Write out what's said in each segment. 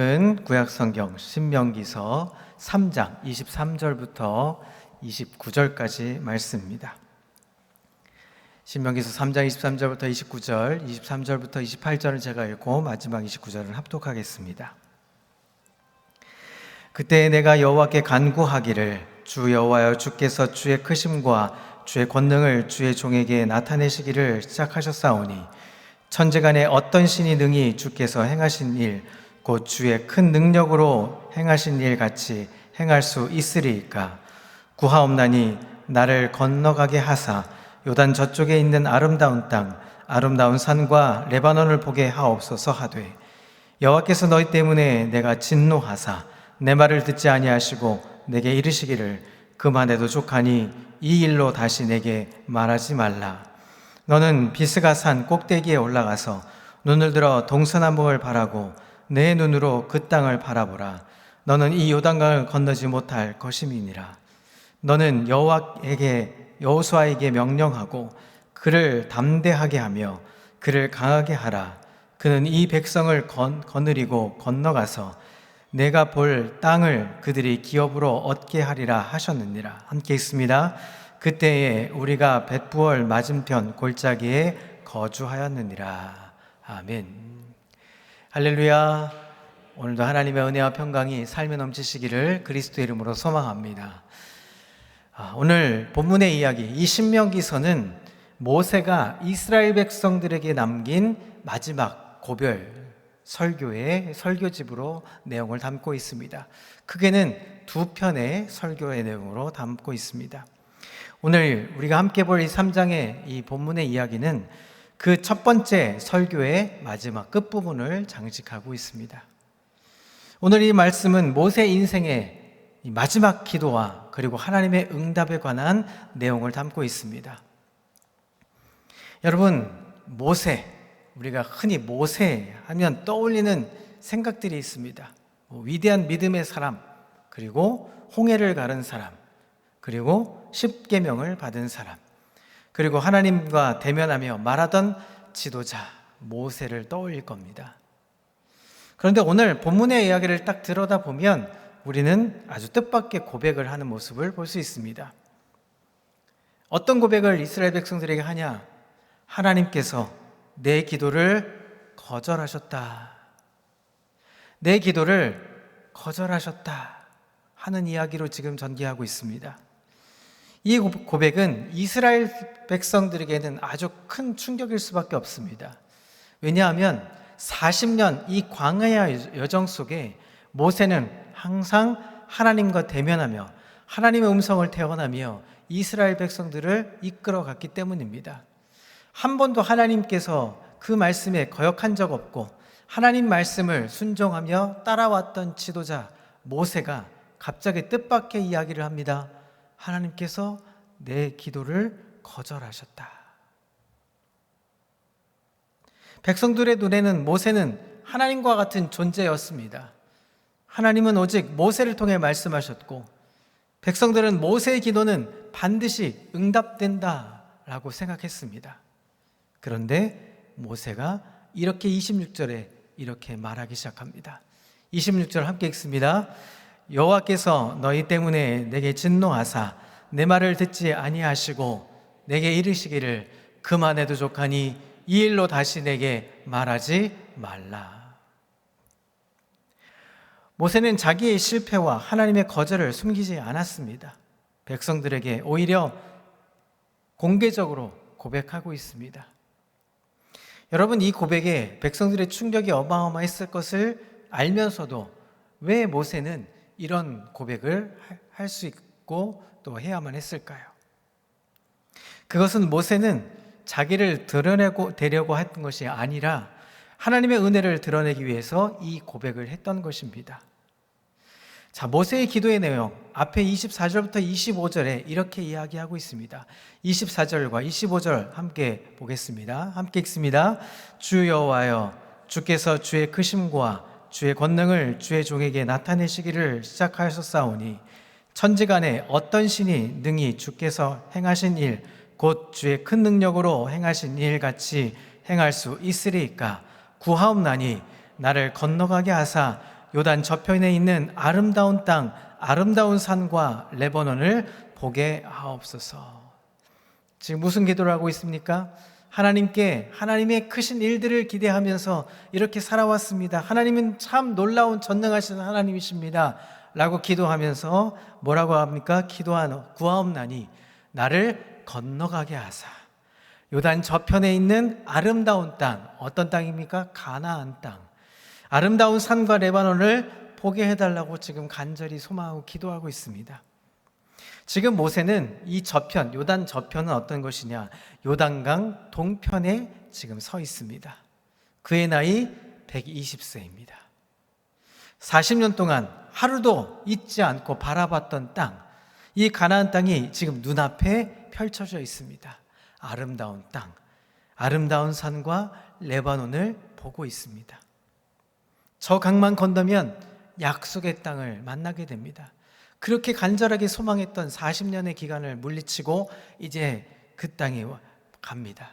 은 구약성경 신명기서 3장 23절부터 29절까지 말씀입니다. 신명기서 3장 23절부터 29절, 23절부터 28절을 제가 읽고 마지막 29절을 합독하겠습니다. 그때 내가 여호와께 간구하기를 주 여호와여 주께서 주의 크심과 주의 권능을 주의 종에게 나타내시기를 시작하셨사오니 천지간에 어떤 신이 능히 주께서 행하신 일 곧 주의 큰 능력으로 행하신 일 같이 행할 수 있으리이까. 구하옵나니 나를 건너가게 하사 요단 저쪽에 있는 아름다운 땅 아름다운 산과 레바논을 보게 하옵소서 하되, 여호와께서 너희 때문에 내가 진노하사 내 말을 듣지 아니하시고 내게 이르시기를 그만해도 족하니 이 일로 다시 내게 말하지 말라. 너는 비스가 산 꼭대기에 올라가서 눈을 들어 동서남북을 바라고 내 눈으로 그 땅을 바라보라. 너는 이 요단강을 건너지 못할 것임이니라. 너는 여호수아에게 명령하고 그를 담대하게 하며 그를 강하게 하라. 그는 이 백성을 거느리고 건너가서 내가 볼 땅을 그들이 기업으로 얻게 하리라 하셨느니라. 함께 있습니다. 그때에 우리가 벳부얼 맞은편 골짜기에 거주하였느니라. 아멘. 할렐루야. 오늘도 하나님의 은혜와 평강이 삶에 넘치시기를 그리스도의 이름으로 소망합니다. 오늘 본문의 이야기, 이 신명기서는 모세가 이스라엘 백성들에게 남긴 마지막 고별 설교의 설교집으로 내용을 담고 있습니다. 크게는 두 편의 설교의 내용으로 담고 있습니다. 오늘 우리가 함께 볼 이 3장의 이 본문의 이야기는 그 첫 번째 설교의 마지막 끝부분을 장식하고 있습니다. 오늘 이 말씀은 모세 인생의 마지막 기도와 그리고 하나님의 응답에 관한 내용을 담고 있습니다. 여러분, 모세, 우리가 흔히 모세 하면 떠올리는 생각들이 있습니다. 위대한 믿음의 사람, 그리고 홍해를 가른 사람, 그리고 십계명을 받은 사람, 그리고 하나님과 대면하며 말하던 지도자 모세를 떠올릴 겁니다. 그런데 오늘 본문의 이야기를 딱 들여다보면 우리는 아주 뜻밖의 고백을 하는 모습을 볼 수 있습니다. 어떤 고백을 이스라엘 백성들에게 하냐? 하나님께서 내 기도를 거절하셨다. 내 기도를 거절하셨다 하는 이야기로 지금 전개하고 있습니다. 이 고백은 이스라엘 백성들에게는 아주 큰 충격일 수밖에 없습니다. 왜냐하면 40년 이 광야의 여정 속에 모세는 항상 하나님과 대면하며 하나님의 음성을 태어나며 이스라엘 백성들을 이끌어갔기 때문입니다. 한 번도 하나님께서 그 말씀에 거역한 적 없고 하나님 말씀을 순종하며 따라왔던 지도자 모세가 갑자기 뜻밖의 이야기를 합니다. 하나님께서 내 기도를 거절하셨다. 백성들의 눈에는 모세는 하나님과 같은 존재였습니다. 하나님은 오직 모세를 통해 말씀하셨고 백성들은 모세의 기도는 반드시 응답된다라고 생각했습니다. 그런데 모세가 이렇게 26절에 이렇게 말하기 시작합니다. 26절 함께 읽습니다. 여호와께서 너희 때문에 내게 진노하사 내 말을 듣지 아니하시고 내게 이르시기를 그만해도 족하니 이 일로 다시 내게 말하지 말라. 모세는 자기의 실패와 하나님의 거절을 숨기지 않았습니다. 백성들에게 오히려 공개적으로 고백하고 있습니다. 여러분, 이 고백에 백성들의 충격이 어마어마했을 것을 알면서도 왜 모세는 이런 고백을 할 수 있고 또 해야만 했을까요? 그것은 모세는 자기를 드러내려고 했던 것이 아니라 하나님의 은혜를 드러내기 위해서 이 고백을 했던 것입니다. 자, 모세의 기도의 내용 앞에 24절부터 25절에 이렇게 이야기하고 있습니다. 24절과 25절 함께 보겠습니다. 함께 읽습니다. 주 여호와여 주께서 주의 크심과 주의 권능을 주의 종에게 나타내시기를 시작하셨사오니 천지간에 어떤 신이 능히 주께서 행하신 일 곧 주의 큰 능력으로 행하신 일 같이 행할 수 있으리이까. 구하옵나니 나를 건너가게 하사 요단 저편에 있는 아름다운 땅, 아름다운 산과 레바논을 보게 하옵소서. 지금 무슨 기도를 하고 있습니까? 하나님께 하나님의 크신 일들을 기대하면서 이렇게 살아왔습니다. 하나님은 참 놀라운 전능하신 하나님이십니다 라고 기도하면서 뭐라고 합니까? 구하옵나니 나를 건너가게 하사 요단 저편에 있는 아름다운 땅, 어떤 땅입니까? 가나안 땅, 아름다운 산과 레바논을 보게 해달라고 지금 간절히 소망하고 기도하고 있습니다. 지금 모세는 이 저편, 요단 저편은 어떤 것이냐? 요단강 동편에 지금 서 있습니다. 그의 나이 120세입니다. 40년 동안 하루도 잊지 않고 바라봤던 땅, 이 가나안 땅이 지금 눈앞에 펼쳐져 있습니다. 아름다운 땅, 아름다운 산과 레바논을 보고 있습니다. 저 강만 건너면 약속의 땅을 만나게 됩니다. 그렇게 간절하게 소망했던 40년의 기간을 물리치고 이제 그 땅에 갑니다.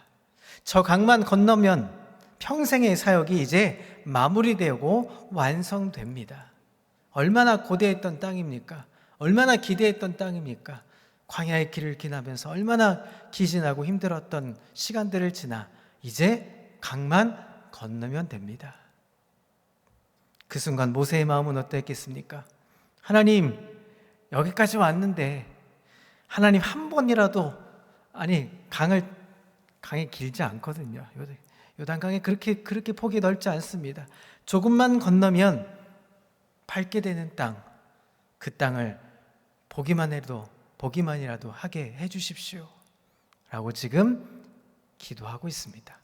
저 강만 건너면 평생의 사역이 이제 마무리되고 완성됩니다. 얼마나 고대했던 땅입니까? 얼마나 기대했던 땅입니까? 광야의 길을 지나면서 얼마나 기진하고 힘들었던 시간들을 지나 이제 강만 건너면 됩니다. 그 순간 모세의 마음은 어땠겠습니까? 하나님, 여기까지 왔는데 하나님 한 번이라도, 아니 강이 길지 않거든요. 요단강이 그렇게 폭이 넓지 않습니다. 조금만 건너면 밟게 되는 땅, 그 땅을 보기만이라도 하게 해주십시오 라고 지금 기도하고 있습니다.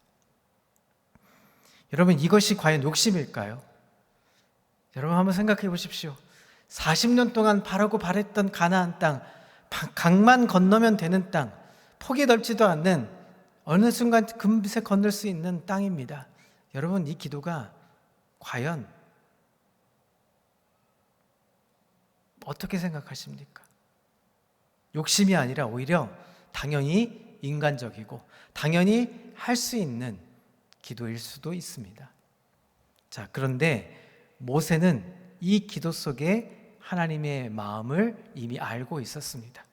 여러분, 이것이 과연 욕심일까요? 여러분 한번 생각해 보십시오. 40년 동안 바라고 바랬던 가나안 땅, 강만 건너면 되는 땅, 폭이 넓지도 않는, 어느 순간 금세 건널 수 있는 땅입니다. 여러분, 이 기도가 과연 어떻게 생각하십니까? 욕심이 아니라 오히려 당연히 인간적이고 당연히 할 수 있는 기도일 수도 있습니다. 자, 그런데 모세는 이 기도 속에 하나님의 마음을 이미 알고 있었습니다.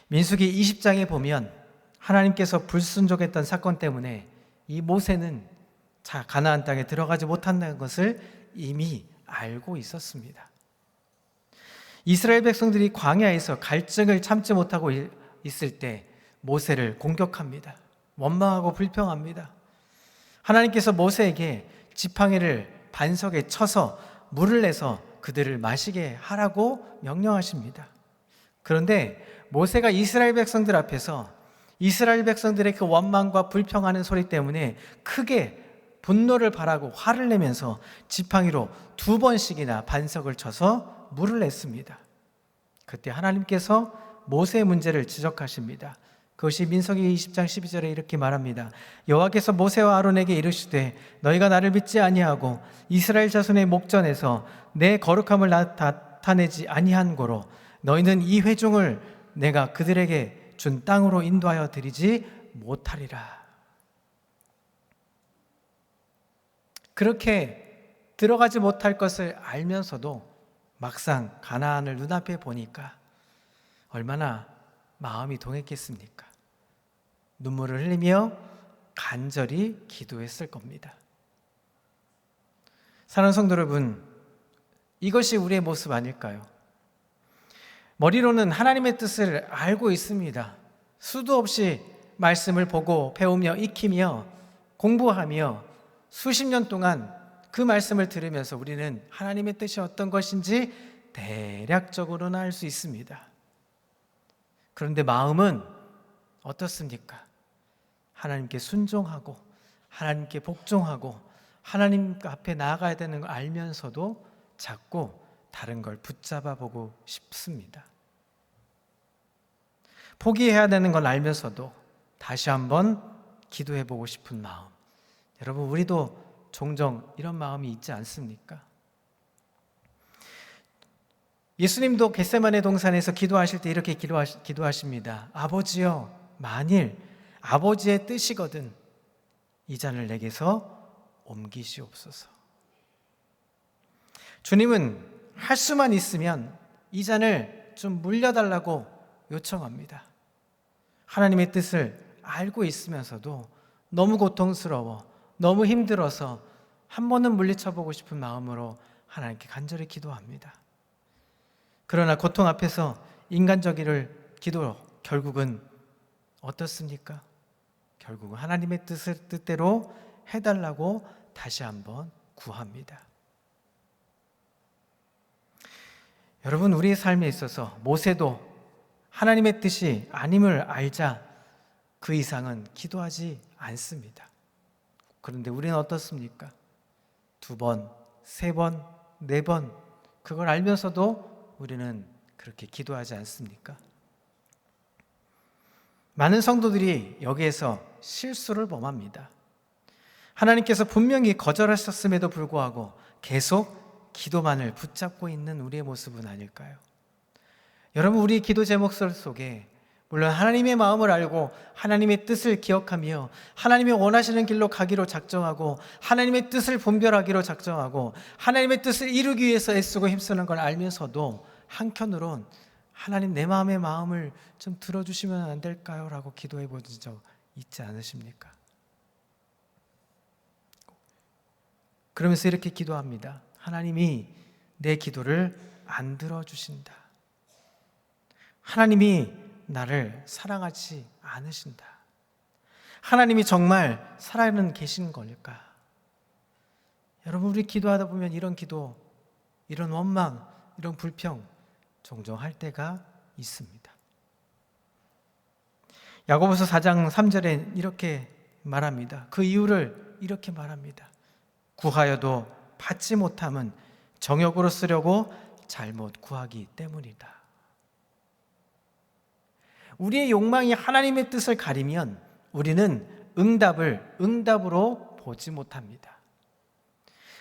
민수기 20장에 보면 하나님께서 불순종했던 사건 때문에 이 모세는 가나안 땅에 들어가지 못한다는 것을 이미 알고 있었습니다. 이스라엘 백성들이 광야에서 갈증을 참지 못하고 있을 때 모세를 공격합니다. 원망하고 불평합니다. 하나님께서 모세에게 지팡이를 반석에 쳐서 물을 내서 그들을 마시게 하라고 명령하십니다. 그런데 모세가 이스라엘 백성들 앞에서 이스라엘 백성들의 그 원망과 불평하는 소리 때문에 크게 분노를 발하고 화를 내면서 지팡이로 2번씩이나 반석을 쳐서 물을 냈습니다. 그때 하나님께서 모세의 문제를 지적하십니다. 그것이 민수기 20장 12절에 이렇게 말합니다. 여호와께서 모세와 아론에게 이르시되 너희가 나를 믿지 아니하고 이스라엘 자손의 목전에서 내 거룩함을 나타내지 아니한 고로 너희는 이 회중을 내가 그들에게 준 땅으로 인도하여 드리지 못하리라. 그렇게 들어가지 못할 것을 알면서도 막상 가나안을 눈앞에 보니까 얼마나 마음이 동했겠습니까? 눈물을 흘리며 간절히 기도했을 겁니다. 사랑하는 성도 여러분, 이것이 우리의 모습 아닐까요? 머리로는 하나님의 뜻을 알고 있습니다. 수도 없이 말씀을 보고 배우며 익히며 공부하며 수십 년 동안 그 말씀을 들으면서 우리는 하나님의 뜻이 어떤 것인지 대략적으로는 알 수 있습니다. 그런데 마음은 어떻습니까? 하나님께 순종하고 하나님께 복종하고 하나님 앞에 나아가야 되는 걸 알면서도 자꾸 다른 걸 붙잡아 보고 싶습니다. 포기해야 되는 걸 알면서도 다시 한번 기도해 보고 싶은 마음. 여러분, 우리도 종종 이런 마음이 있지 않습니까? 예수님도 겟세마네 동산에서 기도하실 때 이렇게 기도하십니다. 아버지여, 만일 아버지의 뜻이거든 이 잔을 내게서 옮기시옵소서. 주님은 할 수만 있으면 이 잔을 좀 물려달라고 요청합니다. 하나님의 뜻을 알고 있으면서도 너무 고통스러워, 너무 힘들어서 한 번은 물리쳐보고 싶은 마음으로 하나님께 간절히 기도합니다. 그러나 고통 앞에서 인간적인 기도 결국은 어떻습니까? 결국은 하나님의 뜻대로 해달라고 다시 한번 구합니다. 여러분, 우리의 삶에 있어서 모세도 하나님의 뜻이 아님을 알자 그 이상은 기도하지 않습니다. 그런데 우리는 어떻습니까? 2번, 3번, 4번 그걸 알면서도 우리는 그렇게 기도하지 않습니까? 많은 성도들이 여기에서 실수를 범합니다. 하나님께서 분명히 거절하셨음에도 불구하고 계속 기도만을 붙잡고 있는 우리의 모습은 아닐까요? 여러분, 우리 기도 제목 속에 물론 하나님의 마음을 알고 하나님의 뜻을 기억하며 하나님이 원하시는 길로 가기로 작정하고 하나님의 뜻을 분별하기로 작정하고 하나님의 뜻을 이루기 위해서 애쓰고 힘쓰는 걸 알면서도 한편으론 하나님, 내 마음을 좀 들어주시면 안 될까요? 라고 기도해 본 적 있지 않으십니까? 그러면서 이렇게 기도합니다. 하나님이 내 기도를 안 들어주신다. 하나님이 나를 사랑하지 않으신다. 하나님이 정말 살아는 계신 걸까? 여러분, 우리 기도하다 보면 이런 기도, 이런 원망, 이런 불평 종종 할 때가 있습니다. 야고보서 4장 3절에 이렇게 말합니다. 그 이유를 이렇게 말합니다. 구하여도 받지 못함은 정욕으로 쓰려고 잘못 구하기 때문이다. 우리의 욕망이 하나님의 뜻을 가리면 우리는 응답으로 보지 못합니다.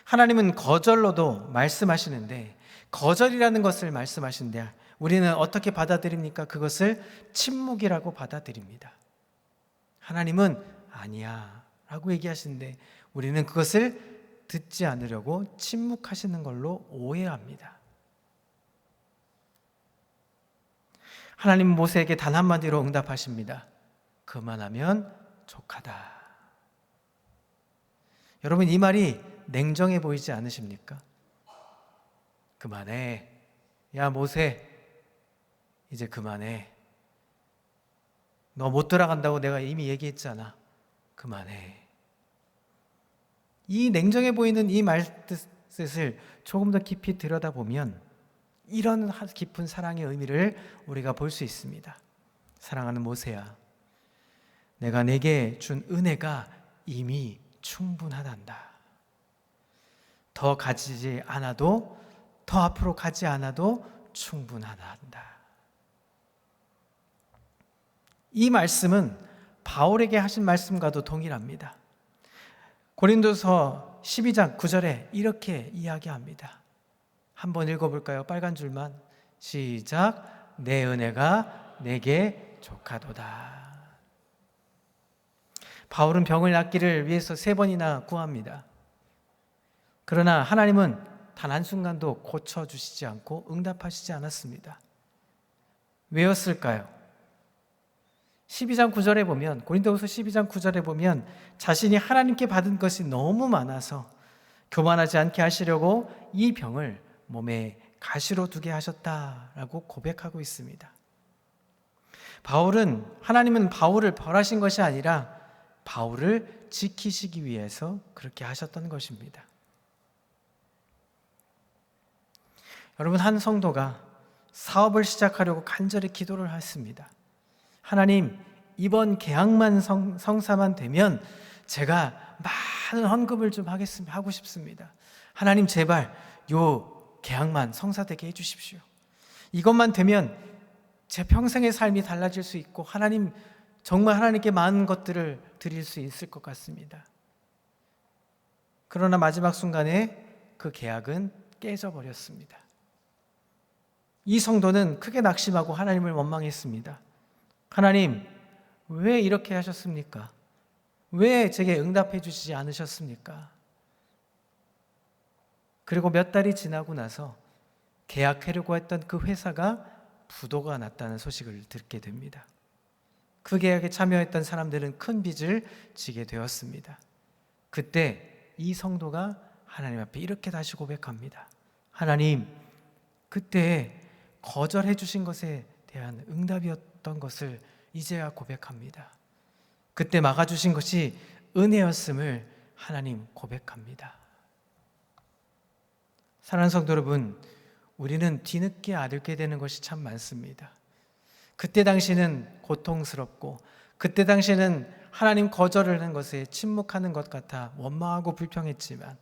하나님은 거절로도 말씀하시는데, 거절이라는 것을 말씀하시는데 우리는 어떻게 받아들입니까? 그것을 침묵이라고 받아들입니다. 하나님은 아니야 라고 얘기하시는데 우리는 그것을 듣지 않으려고 침묵하시는 걸로 오해합니다. 하나님 모세에게 단 한마디로 응답하십니다. 그만하면 족하다. 여러분, 이 말이 냉정해 보이지 않으십니까? 그만해. 야 모세, 이제 그만해. 너 못 돌아간다고 내가 이미 얘기했잖아. 그만해. 이 냉정해 보이는 이 말뜻을 조금 더 깊이 들여다보면 이런 깊은 사랑의 의미를 우리가 볼 수 있습니다. 사랑하는 모세야, 내가 내게 준 은혜가 이미 충분하단다. 더 가지지 않아도, 더 앞으로 가지 않아도 충분하단다. 이 말씀은 바울에게 하신 말씀과도 동일합니다. 고린도서 12장 9절에 이렇게 이야기합니다. 한번 읽어볼까요? 빨간 줄만. 시작. 내 은혜가 내게 족하도다. 바울은 병을 낫기를 위해서 3번이나 구합니다. 그러나 하나님은 단 한순간도 고쳐주시지 않고 응답하시지 않았습니다. 왜였을까요? 12장 9절에 보면, 고린도후서 12장 9절에 보면 자신이 하나님께 받은 것이 너무 많아서 교만하지 않게 하시려고 이 병을 몸에 가시로 두게 하셨다라고 고백하고 있습니다. 하나님은 바울을 벌하신 것이 아니라 바울을 지키시기 위해서 그렇게 하셨던 것입니다. 여러분, 한 성도가 사업을 시작하려고 간절히 기도를 했습니다. 하나님, 이번 계약만 성사만 되면 제가 많은 헌금을 좀 하고 싶습니다. 하나님, 제발 요 계약만 성사되게 해주십시오. 이것만 되면 제 평생의 삶이 달라질 수 있고 하나님, 정말 하나님께 많은 것들을 드릴 수 있을 것 같습니다. 그러나 마지막 순간에 그 계약은 깨져버렸습니다. 이 성도는 크게 낙심하고 하나님을 원망했습니다. 하나님, 왜 이렇게 하셨습니까? 왜 제게 응답해 주시지 않으셨습니까? 그리고 몇 달이 지나고 나서 계약하려고 했던 그 회사가 부도가 났다는 소식을 듣게 됩니다. 그 계약에 참여했던 사람들은 큰 빚을 지게 되었습니다. 그때 이 성도가 하나님 앞에 이렇게 다시 고백합니다. 하나님, 그때 거절해 주신 것에 대한 응답이었던 것을 이제야 고백합니다. 그때 막아주신 것이 은혜였음을 하나님 고백합니다. 사랑하는 성도 여러분, 우리는 뒤늦게 알게 되는 것이 참 많습니다. 그때 당시는 고통스럽고, 그때 당시는 하나님 거절을 하는 것에 침묵하는 것 같아 원망하고 불평했지만,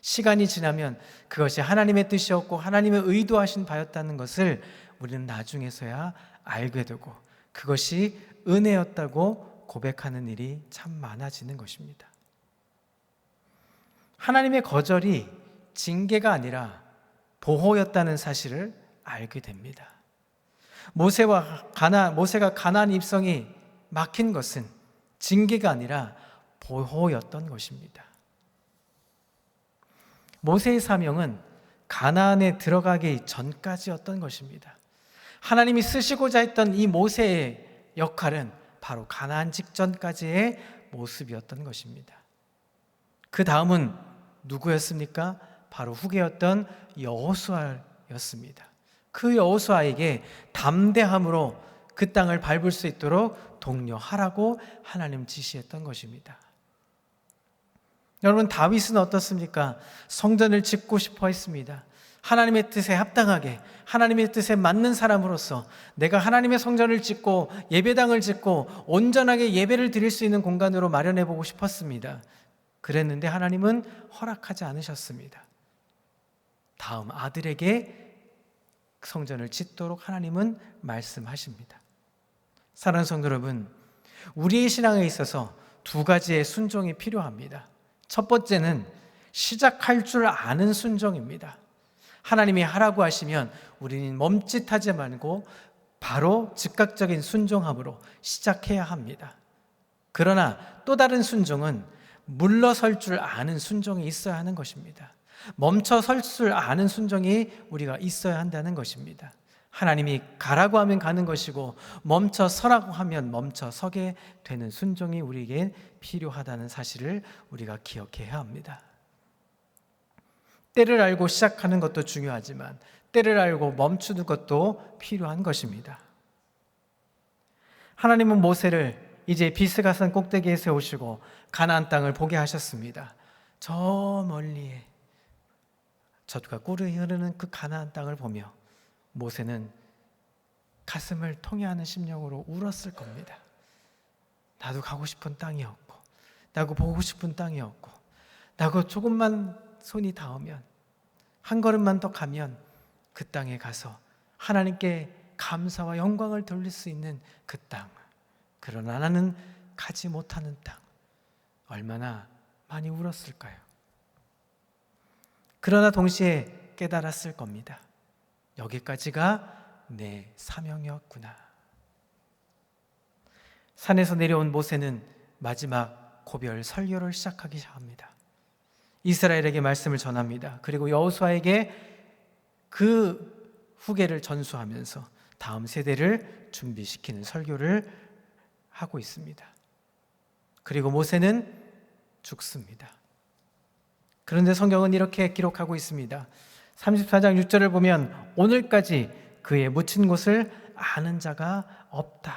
시간이 지나면 그것이 하나님의 뜻이었고 하나님의 의도하신 바였다는 것을 우리는 나중에서야 알게 되고, 그것이 은혜였다고 고백하는 일이 참 많아지는 것입니다. 하나님의 거절이 징계가 아니라 보호였다는 사실을 알게 됩니다. 모세가 가나안 입성이 막힌 것은 징계가 아니라 보호였던 것입니다. 모세의 사명은 가나안에 들어가기 전까지였던 것입니다. 하나님이 쓰시고자 했던 이 모세의 역할은 바로 가나안 직전까지의 모습이었던 것입니다. 그 다음은 누구였습니까? 바로 후계였던 여호수아였습니다. 그 여호수아에게 담대함으로 그 땅을 밟을 수 있도록 독려하라고 하나님 지시했던 것입니다. 여러분, 다윗은 어떻습니까? 성전을 짓고 싶어 했습니다. 하나님의 뜻에 합당하게, 하나님의 뜻에 맞는 사람으로서 내가 하나님의 성전을 짓고 예배당을 짓고 온전하게 예배를 드릴 수 있는 공간으로 마련해 보고 싶었습니다. 그랬는데 하나님은 허락하지 않으셨습니다. 다음 아들에게 성전을 짓도록 하나님은 말씀하십니다. 사랑하는 성도 여러분, 우리의 신앙에 있어서 두 가지의 순종이 필요합니다. 첫 번째는 시작할 줄 아는 순종입니다. 하나님이 하라고 하시면 우리는 멈칫하지 말고 바로 즉각적인 순종함으로 시작해야 합니다. 그러나 또 다른 순종은 물러설 줄 아는 순종이 있어야 하는 것입니다. 멈춰 설 줄 아는 순종이 우리가 있어야 한다는 것입니다. 하나님이 가라고 하면 가는 것이고 멈춰 서라고 하면 멈춰 서게 되는 순종이 우리에게 필요하다는 사실을 우리가 기억해야 합니다. 때를 알고 시작하는 것도 중요하지만 때를 알고 멈추는 것도 필요한 것입니다. 하나님은 모세를 이제 비스가산 꼭대기에 세우시고 가나안 땅을 보게 하셨습니다. 저 멀리에 젖과 꿀이 흐르는 그 가나안 땅을 보며 모세는 가슴을 통해하는 심령으로 울었을 겁니다. 나도 가고 싶은 땅이었고, 나도 보고 싶은 땅이었고, 나도 조금만 손이 닿으면, 한 걸음만 더 가면 그 땅에 가서 하나님께 감사와 영광을 돌릴 수 있는 그 땅. 그러나 나는 가지 못하는 땅. 얼마나 많이 울었을까요? 그러나 동시에 깨달았을 겁니다. 여기까지가 내 사명이었구나. 산에서 내려온 모세는 마지막 고별 설교를 시작하기 시작합니다. 이스라엘에게 말씀을 전합니다. 그리고 여호수아에게 그 후계를 전수하면서 다음 세대를 준비시키는 설교를 하고 있습니다. 그리고 모세는 죽습니다. 그런데 성경은 이렇게 기록하고 있습니다. 34장 6절을 보면 오늘까지 그의 묻힌 곳을 아는 자가 없다.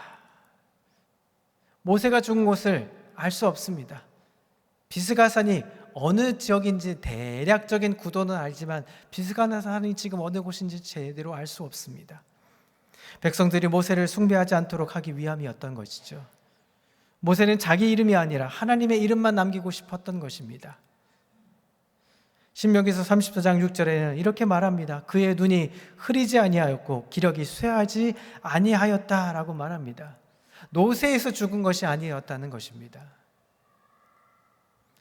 모세가 죽은 곳을 알 수 없습니다. 비스가산이 어느 지역인지 대략적인 구도는 알지만 비스가산이 지금 어느 곳인지 제대로 알 수 없습니다. 백성들이 모세를 숭배하지 않도록 하기 위함이었던 것이죠. 모세는 자기 이름이 아니라 하나님의 이름만 남기고 싶었던 것입니다. 신명기서 34장 6절에는 이렇게 말합니다. 그의 눈이 흐리지 아니하였고 기력이 쇠하지 아니하였다라고 말합니다. 노새에서 죽은 것이 아니었다는 것입니다.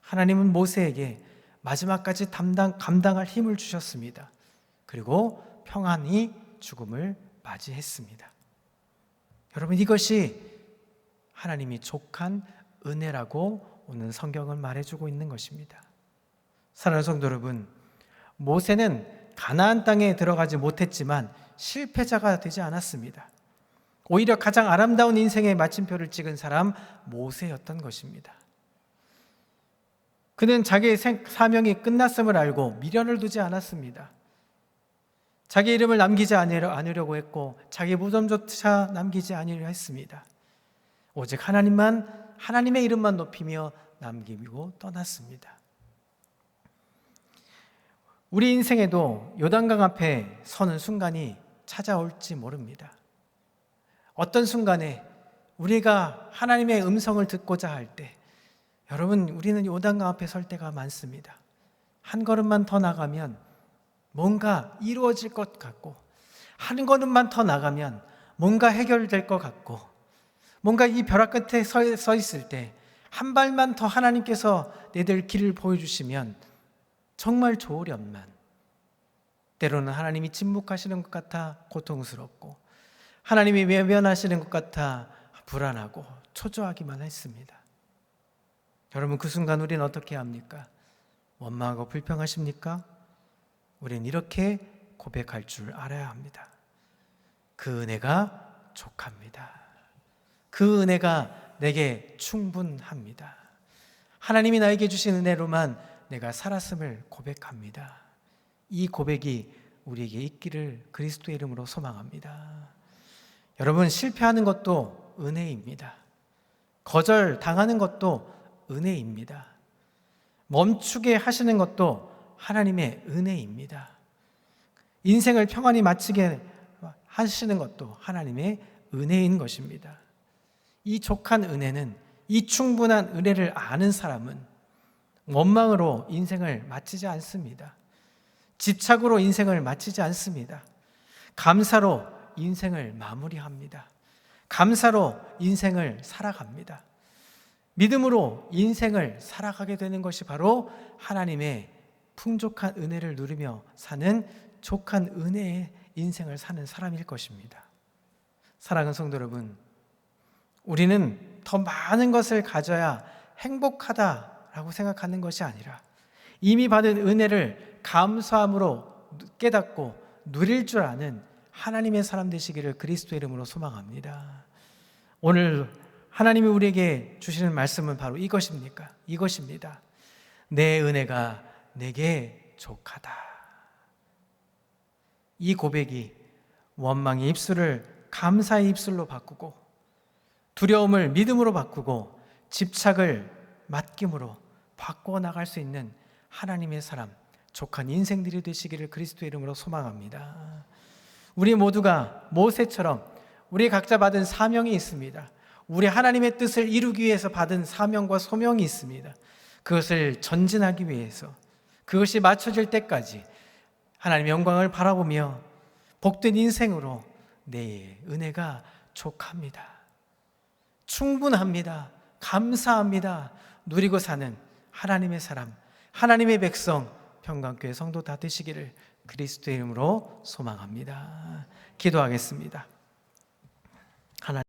하나님은 모세에게 마지막까지 감당할 힘을 주셨습니다. 그리고 평안히 죽음을 맞이했습니다. 여러분, 이것이 하나님이 족한 은혜라고 오늘 성경은 말해주고 있는 것입니다. 사랑하는 성도 여러분, 모세는 가나안 땅에 들어가지 못했지만 실패자가 되지 않았습니다. 오히려 가장 아름다운 인생의 마침표를 찍은 사람 모세였던 것입니다. 그는 자기의 사명이 끝났음을 알고 미련을 두지 않았습니다. 자기 이름을 남기지 않으려고 했고 자기 무덤조차 남기지 않으려 했습니다. 오직 하나님의 이름만 높이며 남기고 떠났습니다. 우리 인생에도 요단강 앞에 서는 순간이 찾아올지 모릅니다. 어떤 순간에 우리가 하나님의 음성을 듣고자 할 때, 여러분, 우리는 요단강 앞에 설 때가 많습니다. 한 걸음만 더 나가면 뭔가 이루어질 것 같고, 한 걸음만 더 나가면 뭔가 해결될 것 같고, 뭔가 이 벼락 끝에 서 있을 때 한 발만 더 하나님께서 내들 길을 보여주시면 정말 좋으련만, 때로는 하나님이 침묵하시는 것 같아 고통스럽고 하나님이 외면하시는 것 같아 불안하고 초조하기만 했습니다. 여러분, 그 순간 우리는 어떻게 합니까? 원망하고 불평하십니까? 우리는 이렇게 고백할 줄 알아야 합니다. 그 은혜가 족합니다. 그 은혜가 내게 충분합니다. 하나님이 나에게 주신 은혜로만 내가 살았음을 고백합니다. 이 고백이 우리에게 있기를 그리스도의 이름으로 소망합니다. 여러분, 실패하는 것도 은혜입니다. 거절당하는 것도 은혜입니다. 멈추게 하시는 것도 하나님의 은혜입니다. 인생을 평안히 마치게 하시는 것도 하나님의 은혜인 것입니다. 이 족한 은혜는, 이 충분한 은혜를 아는 사람은 원망으로 인생을 마치지 않습니다. 집착으로 인생을 마치지 않습니다. 감사로 인생을 마무리합니다. 감사로 인생을 살아갑니다. 믿음으로 인생을 살아가게 되는 것이 바로 하나님의 풍족한 은혜를 누리며 사는 족한 은혜의 인생을 사는 사람일 것입니다. 사랑하는 성도 여러분, 우리는 더 많은 것을 가져야 행복하다라고 생각하는 것이 아니라 이미 받은 은혜를 감사함으로 깨닫고 누릴 줄 아는 하나님의 사람 되시기를 그리스도의 이름으로 소망합니다. 오늘 하나님이 우리에게 주시는 말씀은 바로 이것입니다. 내 은혜가 내게 족하다. 이 고백이 원망의 입술을 감사의 입술로 바꾸고, 두려움을 믿음으로 바꾸고, 집착을 맡김으로 바꾸어 나갈 수 있는 하나님의 사람, 족한 인생들이 되시기를 그리스도의 이름으로 소망합니다. 우리 모두가 모세처럼 우리 각자 받은 사명이 있습니다. 우리 하나님의 뜻을 이루기 위해서 받은 사명과 소명이 있습니다. 그것을 전진하기 위해서, 그것이 맞춰질 때까지 하나님의 영광을 바라보며 복된 인생으로 내 은혜가 족합니다. 충분합니다. 감사합니다. 누리고 사는 하나님의 사람, 하나님의 백성, 평강교회 성도 다 되시기를 그리스도의 이름으로 소망합니다. 기도하겠습니다. 하나님